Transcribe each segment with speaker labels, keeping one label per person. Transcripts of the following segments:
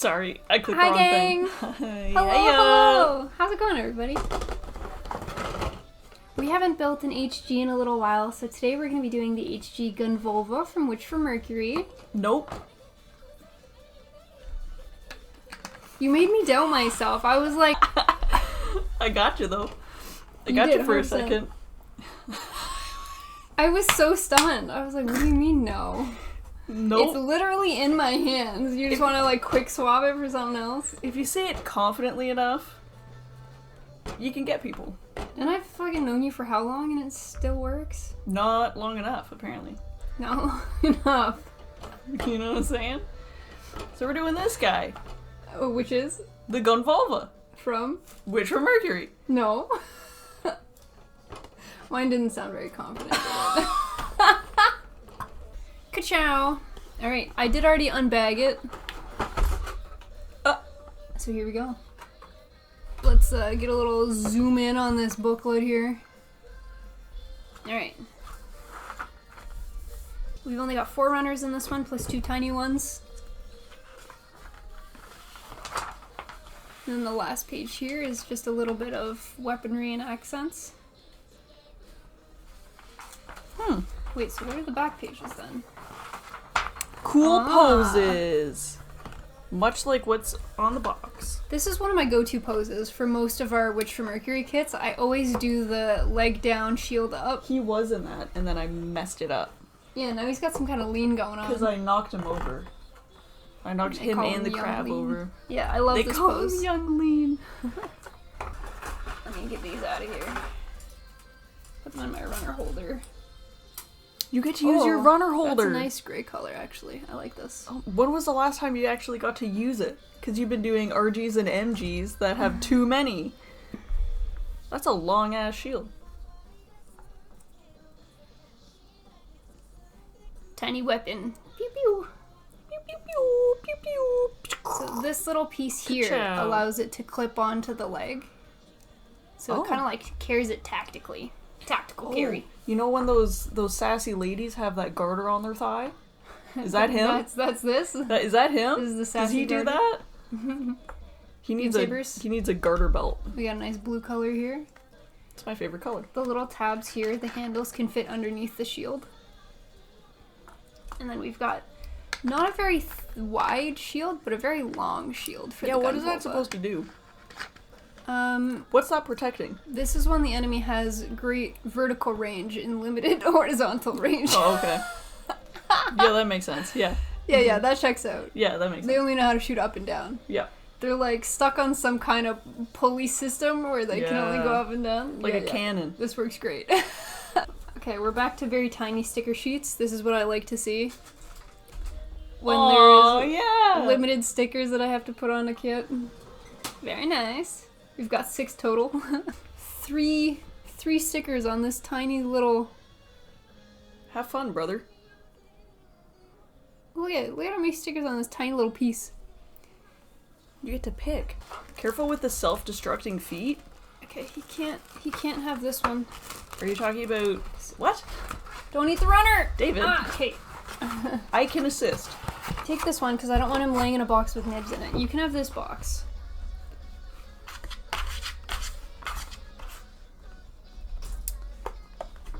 Speaker 1: Sorry, I clicked
Speaker 2: Hi,
Speaker 1: the wrong
Speaker 2: gang.
Speaker 1: thing.
Speaker 2: Hello. How's it going, everybody? We haven't built an HG in a little while, so today we're going to be doing the HG Gundvolva from Witch for Mercury.
Speaker 1: Nope.
Speaker 2: You made me doubt myself. I was like...
Speaker 1: I got you, though. I got you for
Speaker 2: 100%.
Speaker 1: a second.
Speaker 2: I was so stunned. I was like, what do you mean no?
Speaker 1: Nope.
Speaker 2: It's literally in my hands. You just want to like quick swap it for something else?
Speaker 1: If you say it confidently enough, you can get people.
Speaker 2: And I've fucking known you for how long and it still works?
Speaker 1: Not long enough, apparently.
Speaker 2: Not long enough.
Speaker 1: You know what I'm saying? So we're doing this guy.
Speaker 2: Oh, which is?
Speaker 1: The Gunvolva.
Speaker 2: From?
Speaker 1: Witch for Mercury.
Speaker 2: No. Mine didn't sound very confident. Ka-chow! Alright, I did already unbag it. So here we go. Let's get a little zoom in on this booklet here. Alright. We've only got 4 runners in this one, plus 2 tiny ones. And then the last page here is just a little bit of weaponry and accents. Wait, so what are the back pages then?
Speaker 1: Cool poses. Much like what's on the box.
Speaker 2: This is one of my go-to poses for most of our Witch for Mercury kits. I always do the leg down, shield up.
Speaker 1: He was in that, and then I messed it up.
Speaker 2: Yeah, now he's got some kind of lean going on.
Speaker 1: Because I knocked him over. I knocked him and the crab over.
Speaker 2: Yeah, I love this pose.
Speaker 1: They call him Young Lean.
Speaker 2: Let me get these out of here. Put them in my runner holder.
Speaker 1: You get to use your runner holder.
Speaker 2: That's a nice gray color, actually. I like this.
Speaker 1: Oh, when was the last time you actually got to use it? Because you've been doing RGs and MGs that have too many. That's a long-ass shield.
Speaker 2: Tiny weapon. Pew pew.
Speaker 1: Pew pew pew pew pew.
Speaker 2: So this little piece here
Speaker 1: Ka-chow.
Speaker 2: allows it to clip onto the leg. So it kind of like carries it tactically. Tactical carry.
Speaker 1: You know when those sassy ladies have that garter on their thigh? Is that him?
Speaker 2: That's this?
Speaker 1: Is that him?
Speaker 2: This is the
Speaker 1: Does
Speaker 2: sassy
Speaker 1: he do
Speaker 2: garter?
Speaker 1: that? He
Speaker 2: Sabers?
Speaker 1: needs a garter belt.
Speaker 2: We got a nice blue color here.
Speaker 1: It's my favorite color.
Speaker 2: The little tabs here, the handles can fit underneath the shield. And then we've got not a very wide shield, but a very long shield for the
Speaker 1: what is
Speaker 2: Gunpla.
Speaker 1: that supposed to do? What's that protecting?
Speaker 2: This is when the enemy has great vertical range and limited horizontal range.
Speaker 1: Oh, okay. Yeah, that makes sense. Yeah.
Speaker 2: Yeah, that checks out.
Speaker 1: Yeah, that makes sense.
Speaker 2: They only know how to shoot up and down.
Speaker 1: Yeah.
Speaker 2: They're like stuck on some kind of pulley system where they can only go up and down.
Speaker 1: Like a cannon.
Speaker 2: This works great. Okay, we're back to very tiny sticker sheets. This is what I like to see. When there's limited stickers that I have to put on a kit. Very nice. We've got 6 total. three stickers on this tiny little...
Speaker 1: Have fun, brother.
Speaker 2: Look at how many stickers on this tiny little piece.
Speaker 1: You get to pick. Careful with the self-destructing feet.
Speaker 2: Okay, he can't have this one.
Speaker 1: Are you talking about... What?
Speaker 2: Don't eat the runner!
Speaker 1: David.
Speaker 2: Okay.
Speaker 1: I can assist.
Speaker 2: Take this one, because I don't want him laying in a box with nibs in it. You can have this box.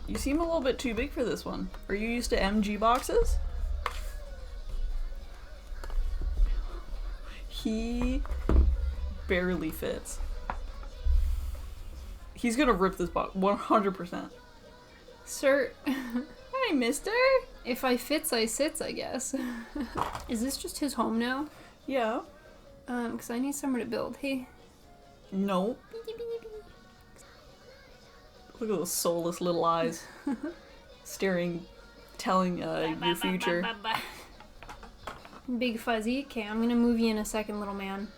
Speaker 1: You seem a little bit too big for this one. Are you used to MG boxes? He barely fits. He's gonna rip this box 100%.
Speaker 2: Sir.
Speaker 1: Hi, mister.
Speaker 2: If I fits, I sits, I guess. Is this just his home now?
Speaker 1: Yeah.
Speaker 2: Because I need somewhere to build. Hey.
Speaker 1: No. Look at those soulless little eyes. Staring, telling your future.
Speaker 2: Big fuzzy. Okay, I'm gonna move you in a second, little man.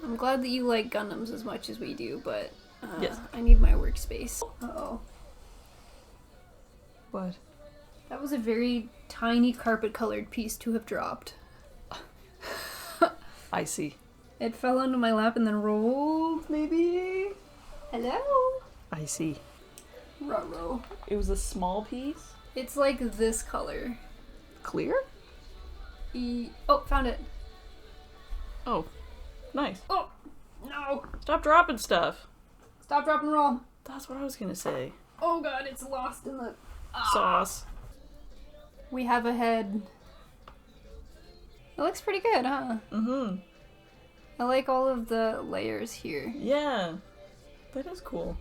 Speaker 2: I'm glad that you like Gundams as much as we do, but
Speaker 1: yes.
Speaker 2: I need my workspace. Uh-oh.
Speaker 1: What?
Speaker 2: That was a very tiny carpet-colored piece to have dropped.
Speaker 1: I see.
Speaker 2: It fell onto my lap and then rolled, maybe? Hello?
Speaker 1: I see.
Speaker 2: Ruh-roh.
Speaker 1: It was a small piece?
Speaker 2: It's like this color.
Speaker 1: Clear?
Speaker 2: Oh, found it.
Speaker 1: Oh, nice.
Speaker 2: Oh, no.
Speaker 1: Stop dropping stuff.
Speaker 2: Stop, drop, and roll.
Speaker 1: That's what I was gonna say.
Speaker 2: Oh god, it's lost in the
Speaker 1: Sauce.
Speaker 2: We have a head. It looks pretty good, huh?
Speaker 1: Mm-hmm.
Speaker 2: I like all of the layers here.
Speaker 1: Yeah. That is cool.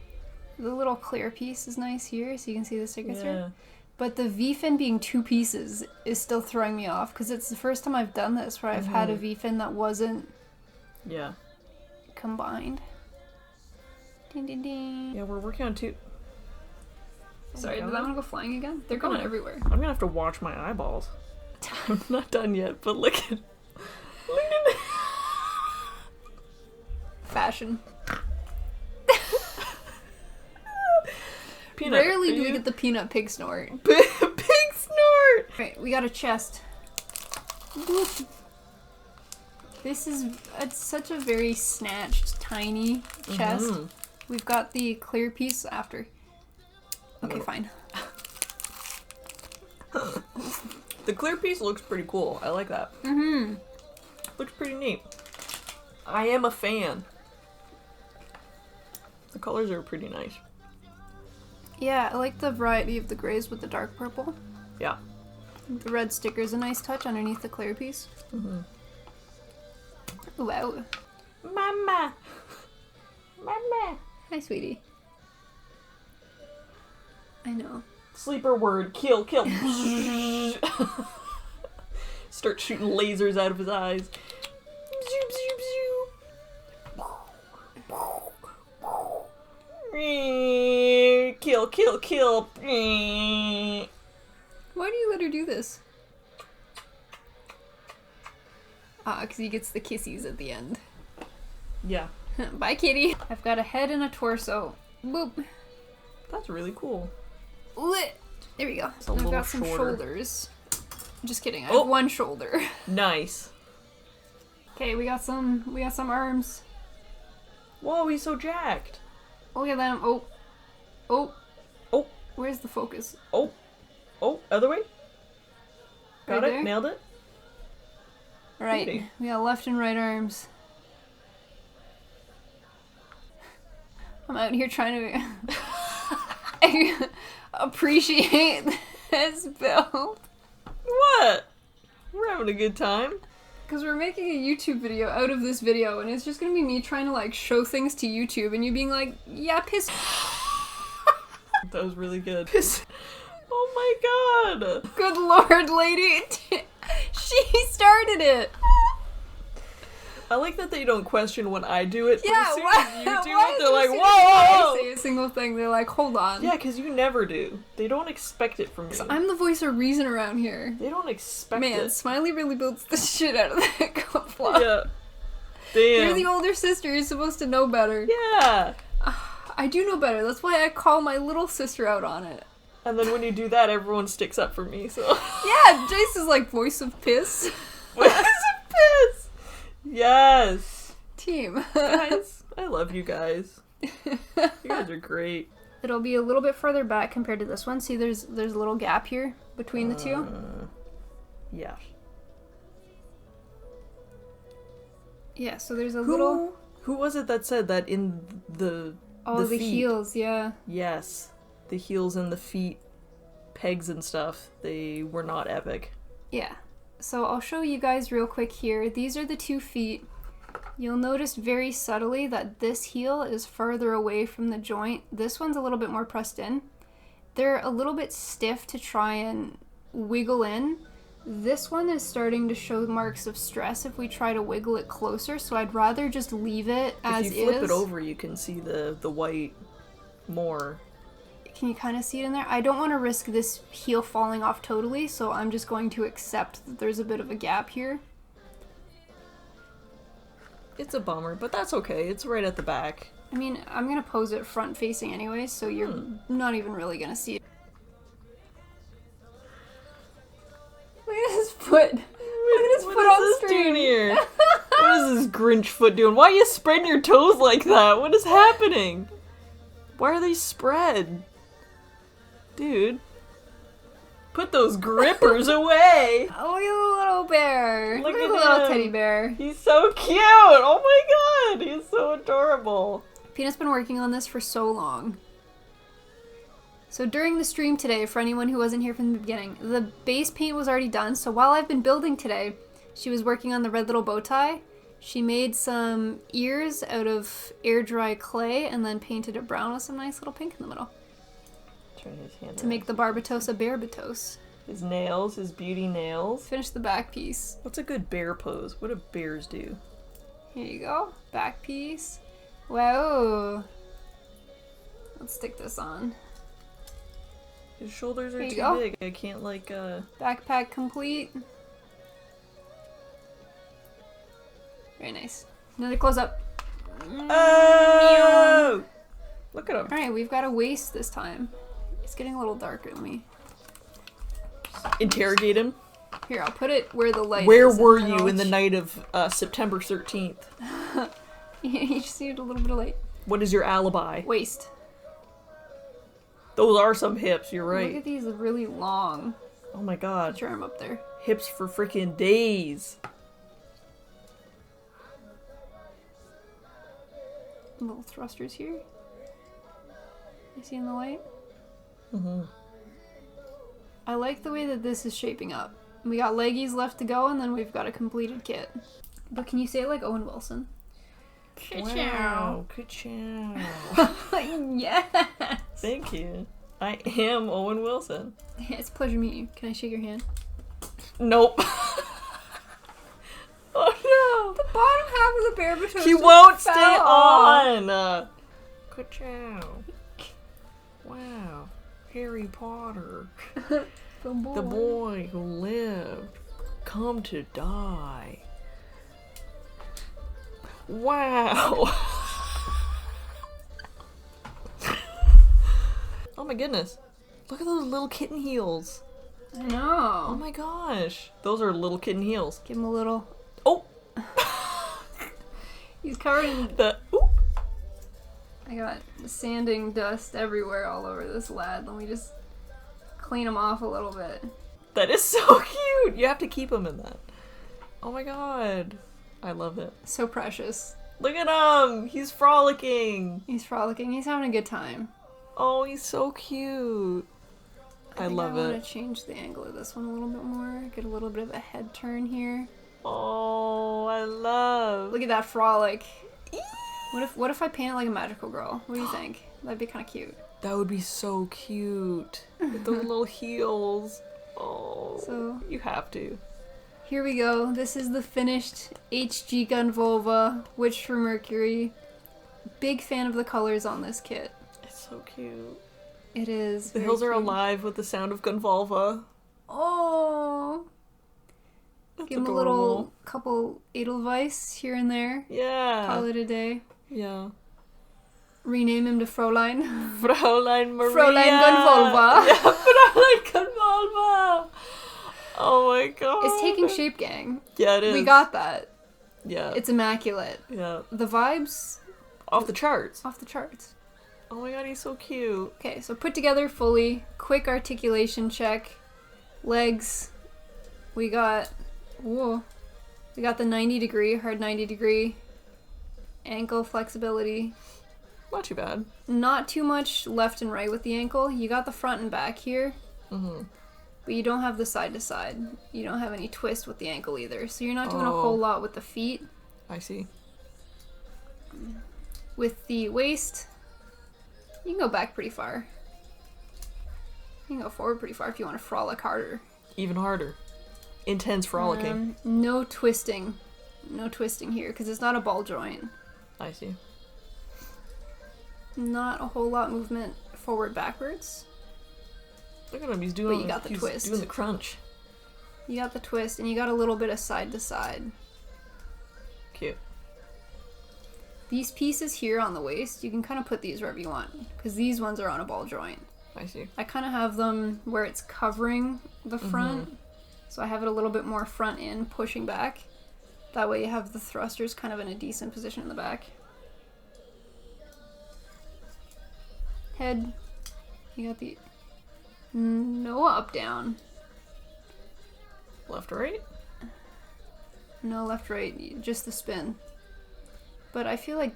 Speaker 2: The little clear piece is nice here, so you can see the sticker
Speaker 1: Yeah.
Speaker 2: through. But the V-fin being 2 pieces is still throwing me off, because it's the first time I've done this where I've had a V-fin that wasn't combined. Ding, ding, ding.
Speaker 1: Yeah, we're working on 2.
Speaker 2: Sorry, did that one go flying again? They're going everywhere.
Speaker 1: I'm gonna have to watch my eyeballs. I'm not done yet, but look at it.
Speaker 2: Fashion.
Speaker 1: Peanut,
Speaker 2: rarely do we get the peanut pig snort.
Speaker 1: Pig snort!
Speaker 2: Right, we got a chest. Boop. This is such a very snatched, tiny chest. We've got the clear piece after. Okay, fine.
Speaker 1: The clear piece looks pretty cool. I like that.
Speaker 2: Mm-hmm.
Speaker 1: Looks pretty neat. I am a fan. The colors are pretty nice.
Speaker 2: Yeah, I like the variety of the grays with the dark purple.
Speaker 1: Yeah.
Speaker 2: The red sticker's a nice touch underneath the clear piece. Wow.
Speaker 1: Mama! Mama!
Speaker 2: Hi, sweetie. I know.
Speaker 1: Sleeper word. Kill, kill. Start shooting lasers out of his eyes. Zoop, zoop, zoop. Kill, kill, kill.
Speaker 2: Why do you let her do this? Because he gets the kissies at the end.
Speaker 1: Yeah.
Speaker 2: Bye, kitty. I've got a head and a torso. Boop.
Speaker 1: That's really cool.
Speaker 2: There we go.
Speaker 1: A
Speaker 2: I've
Speaker 1: little
Speaker 2: got some
Speaker 1: shorter.
Speaker 2: shoulders. Just kidding. I have one shoulder.
Speaker 1: Nice.
Speaker 2: Okay, we got some arms.
Speaker 1: Whoa, he's so jacked.
Speaker 2: Look at them. Oh. Oh.
Speaker 1: Oh.
Speaker 2: Where's the focus?
Speaker 1: Oh. Oh, other way. Got
Speaker 2: Right
Speaker 1: it.
Speaker 2: there?
Speaker 1: Nailed it.
Speaker 2: Alright.
Speaker 1: Beauty.
Speaker 2: We got left and right arms. I'm out here trying to appreciate this build.
Speaker 1: What? We're having a good time.
Speaker 2: Because we're making a YouTube video out of this video, and it's just gonna be me trying to, like, show things to YouTube, and you being like, yeah, piss.
Speaker 1: That was really good. Oh my god.
Speaker 2: Good lord, lady. She started it.
Speaker 1: I like that they don't question when I do it.
Speaker 2: Yeah,
Speaker 1: but as soon
Speaker 2: why-
Speaker 1: as you do
Speaker 2: why
Speaker 1: it,
Speaker 2: as
Speaker 1: they're like,
Speaker 2: soon
Speaker 1: whoa,
Speaker 2: as I
Speaker 1: whoa,
Speaker 2: say a single thing, they're like, hold on.
Speaker 1: Yeah, because you never do. They don't expect it from you.
Speaker 2: I'm the voice of reason around here.
Speaker 1: They don't expect
Speaker 2: Man,
Speaker 1: it.
Speaker 2: Smiley really builds the shit out of that Gunpla.
Speaker 1: Yeah. Damn.
Speaker 2: You're the older sister, you're supposed to know better.
Speaker 1: Yeah.
Speaker 2: I do know better, that's why I call my little sister out on it.
Speaker 1: And then when you do that, everyone sticks up for me, so.
Speaker 2: Yeah, Jace is like voice of piss.
Speaker 1: Voice of piss! Yes.
Speaker 2: Team.
Speaker 1: Guys, I love you guys. You guys are great.
Speaker 2: It'll be a little bit further back compared to this one. See, there's a little gap here between the two.
Speaker 1: Yeah.
Speaker 2: Yeah, so there's a little...
Speaker 1: Who was it that said that in the
Speaker 2: Oh, the
Speaker 1: feet?
Speaker 2: heels, yeah.
Speaker 1: Yes. The heels and the feet pegs and stuff, they were not epic.
Speaker 2: Yeah. So I'll show you guys real quick here. These are the 2 feet. You'll notice very subtly that this heel is further away from the joint. This one's a little bit more pressed in. They're a little bit stiff to try and wiggle in. This one is starting to show marks of stress if we try to wiggle it closer, so I'd rather just leave it as is.
Speaker 1: If you flip it over, you can see the white more.
Speaker 2: Can you kind of see it in there? I don't want to risk this heel falling off totally, so I'm just going to accept that there's a bit of a gap here.
Speaker 1: It's a bummer, but that's okay. It's right at the back.
Speaker 2: I mean, I'm going to pose it front facing anyway, so you're not even really going to see it. Look at his foot. Look at his foot on stream.
Speaker 1: Here? What is this Grinch foot doing? Why are you spreading your toes like that? What is happening? Why are they spread? Dude. Put those grippers away.
Speaker 2: Oh, you little bear.
Speaker 1: Look
Speaker 2: at
Speaker 1: at
Speaker 2: the little
Speaker 1: him.
Speaker 2: teddy bear.
Speaker 1: He's so cute. Oh my god. He's so adorable.
Speaker 2: Peanut's been working on this for so long. So during the stream today, for anyone who wasn't here from the beginning, the base paint was already done. So while I've been building today, she was working on the red little bow tie. She made some ears out of air dry clay and then painted it brown with some nice little pink in the middle.
Speaker 1: Turn his hand
Speaker 2: To make the Barbatosa bear batos.
Speaker 1: His nails, his beauty nails.
Speaker 2: Finish the back piece.
Speaker 1: What's a good bear pose? What do bears do?
Speaker 2: Here you go. Back piece. Wow. Let's stick this on.
Speaker 1: His shoulders are
Speaker 2: There you
Speaker 1: too
Speaker 2: go.
Speaker 1: big. I can't
Speaker 2: Backpack complete. Very nice. Another close up.
Speaker 1: Oh! Look at him.
Speaker 2: Alright, we've got a waist this time. It's getting a little darker than me.
Speaker 1: Interrogate him.
Speaker 2: Here, I'll put it where the light
Speaker 1: Where
Speaker 2: is.
Speaker 1: were you in the night of September 13th?
Speaker 2: You just need a little bit of light.
Speaker 1: What is your alibi?
Speaker 2: Waist.
Speaker 1: Those are some hips, you're
Speaker 2: Look
Speaker 1: right.
Speaker 2: at these really long.
Speaker 1: Oh my god.
Speaker 2: Put your arm up there.
Speaker 1: Hips for freaking days.
Speaker 2: Little thrusters here. You see in the light?
Speaker 1: Mm-hmm.
Speaker 2: I like the way that this is shaping up. We got leggies left to go, and then we've got a completed kit. But can you say it like Owen Wilson?
Speaker 1: Wow. Ka-chow.
Speaker 2: Yes!
Speaker 1: Thank you. I am Owen Wilson.
Speaker 2: Yeah, it's a pleasure meeting you. Can I shake your hand?
Speaker 1: Nope. Oh no.
Speaker 2: The bottom half of the bear baton.
Speaker 1: He won't stay on. Ka-chow. Wow. Harry Potter.
Speaker 2: The
Speaker 1: The boy who lived, come to die. Wow. Oh my goodness. Look at those little kitten heels.
Speaker 2: I know.
Speaker 1: Oh my gosh. Those are little kitten heels.
Speaker 2: Give him a little.
Speaker 1: Oh.
Speaker 2: He's covered in.
Speaker 1: Ooh.
Speaker 2: I got sanding dust everywhere all over this lad. Let me just clean him off a little bit.
Speaker 1: That is so cute. You have to keep him in that. Oh my god. I love it.
Speaker 2: So precious.
Speaker 1: Look at him. He's frolicking.
Speaker 2: He's frolicking. He's having a good time.
Speaker 1: Oh, he's so cute. I love
Speaker 2: I
Speaker 1: it.
Speaker 2: want to change the angle of this one a little bit more. Get a little bit of a head turn here.
Speaker 1: Oh, I love.
Speaker 2: Look at that frolic. What if I paint it like a magical girl? What do you think? That'd be kind of cute.
Speaker 1: That would be so cute. With those little heels. Oh,
Speaker 2: So
Speaker 1: you have to.
Speaker 2: here we go. This is the finished HG Gundvolva, Witch for Mercury. Big fan of the colors on this kit.
Speaker 1: It's so cute.
Speaker 2: It is.
Speaker 1: The
Speaker 2: very
Speaker 1: hills are
Speaker 2: cute.
Speaker 1: alive with the sound of Gunvolva.
Speaker 2: Oh.
Speaker 1: That's
Speaker 2: Give him a
Speaker 1: adorable.
Speaker 2: little couple Edelweiss here and there.
Speaker 1: Yeah.
Speaker 2: Call it a day.
Speaker 1: Yeah.
Speaker 2: Rename him to Fräulein.
Speaker 1: Fräulein Maria.
Speaker 2: Fräulein Gunvolva.
Speaker 1: Yeah, Fräulein Gunvolva. Oh my god.
Speaker 2: It's taking shape, gang.
Speaker 1: Yeah, it is.
Speaker 2: We got that.
Speaker 1: Yeah.
Speaker 2: It's immaculate.
Speaker 1: Yeah.
Speaker 2: The vibes,
Speaker 1: Off the charts.
Speaker 2: off the charts.
Speaker 1: Oh my god, he's so cute.
Speaker 2: Okay, so put together fully. Quick articulation check. Legs. We got... Whoa. We got the 90 degree, hard 90 degree. Ankle flexibility.
Speaker 1: Not too bad.
Speaker 2: Not too much left and right with the ankle. You got the front and back here.
Speaker 1: Mm-hmm.
Speaker 2: But you don't have the side to side. You don't have any twist with the ankle either. So you're not doing a
Speaker 1: Oh.
Speaker 2: whole lot with the feet.
Speaker 1: I see.
Speaker 2: With the waist, you can go back pretty far. You can go forward pretty far if you want to frolic harder.
Speaker 1: Even harder. Intense frolicking.
Speaker 2: No twisting. No twisting here because it's not a ball joint.
Speaker 1: I see.
Speaker 2: Not a whole lot movement forward backwards.
Speaker 1: Look at him, he's doing,
Speaker 2: you got the twist.
Speaker 1: doing the crunch.
Speaker 2: You got the twist and you got a little bit of side to side.
Speaker 1: Cute.
Speaker 2: These pieces here on the waist, you can kind of put these wherever you want because these ones are on a ball joint.
Speaker 1: I see.
Speaker 2: I kind of have them where it's covering the front. So I have it a little bit more front in, pushing back. That way you have the thrusters kind of in a decent position in the back. Head. You got the... No up down.
Speaker 1: Left, right?
Speaker 2: No, left, right, just the spin. But I feel like,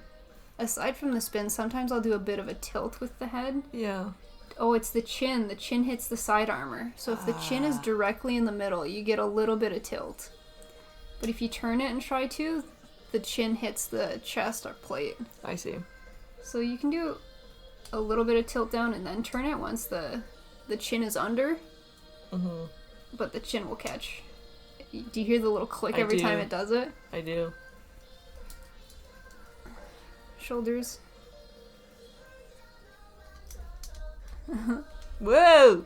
Speaker 2: aside from the spin, sometimes I'll do a bit of a tilt with the head.
Speaker 1: Yeah.
Speaker 2: Oh, it's the chin. The chin hits the side armor. So if the chin is directly in the middle, you get a little bit of tilt. But if you turn it and try to, the chin hits the chest or plate.
Speaker 1: I see.
Speaker 2: So you can do a little bit of tilt down and then turn it once the chin is under. Mm-hmm. But the chin will catch. Do you hear the little click every time it does it?
Speaker 1: I do.
Speaker 2: Shoulders.
Speaker 1: Whoa!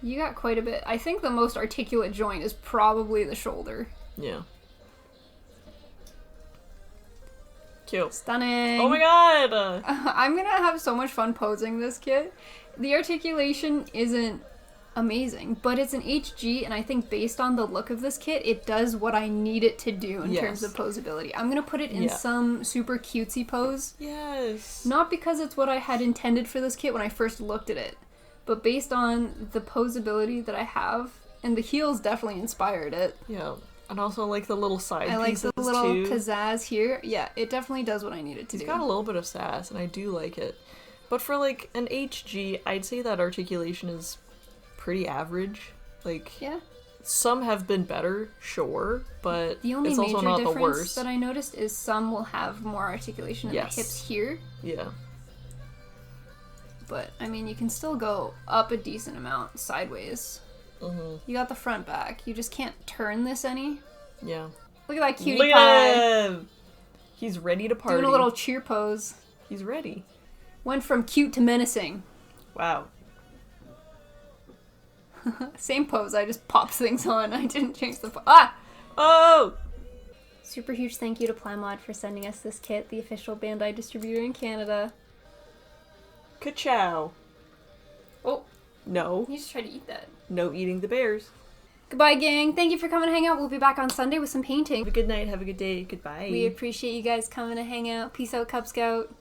Speaker 2: You got quite a bit. I think the most articulate joint is probably the shoulder.
Speaker 1: Yeah. Cute.
Speaker 2: Stunning.
Speaker 1: Oh my god!
Speaker 2: I'm gonna have so much fun posing this kit. The articulation isn't amazing, but it's an HG, and I think based on the look of this kit, it does what I need it to do in terms of posability. I'm gonna put it in some super cutesy pose.
Speaker 1: Yes.
Speaker 2: Not because it's what I had intended for this kit when I first looked at it, but based on the posability that I have, and the heels definitely inspired it.
Speaker 1: Yeah. And also like the little side pieces
Speaker 2: I like the little
Speaker 1: too.
Speaker 2: pizzazz here. Yeah, it definitely does what I need it to do.
Speaker 1: It's got a little bit of sass, and I do like it. But for like an HG, I'd say that articulation is pretty average. Like,
Speaker 2: yeah,
Speaker 1: some have been better, sure, but
Speaker 2: the only
Speaker 1: it's also
Speaker 2: major
Speaker 1: not
Speaker 2: difference
Speaker 1: the worst.
Speaker 2: that I noticed is some will have more articulation in the hips here.
Speaker 1: Yeah.
Speaker 2: But I mean, you can still go up a decent amount sideways. Mm-hmm. You got the front back. You just can't turn this any.
Speaker 1: Yeah.
Speaker 2: Look at that cutie pie.
Speaker 1: He's ready to party.
Speaker 2: Doing a little cheer pose.
Speaker 1: He's ready.
Speaker 2: Went from cute to menacing.
Speaker 1: Wow.
Speaker 2: Same pose, I just popped things on. I didn't change the Ah!
Speaker 1: Oh!
Speaker 2: Super huge thank you to Plamo for sending us this kit, the official Bandai distributor in Canada.
Speaker 1: Ka-chow.
Speaker 2: Oh.
Speaker 1: No.
Speaker 2: You just tried to eat that.
Speaker 1: No eating the bears.
Speaker 2: Goodbye, gang. Thank you for coming to hang out. We'll be back on Sunday with some painting.
Speaker 1: Have a good night. Have a good day. Goodbye.
Speaker 2: We appreciate you guys coming to hang out. Peace out, Cub Scout.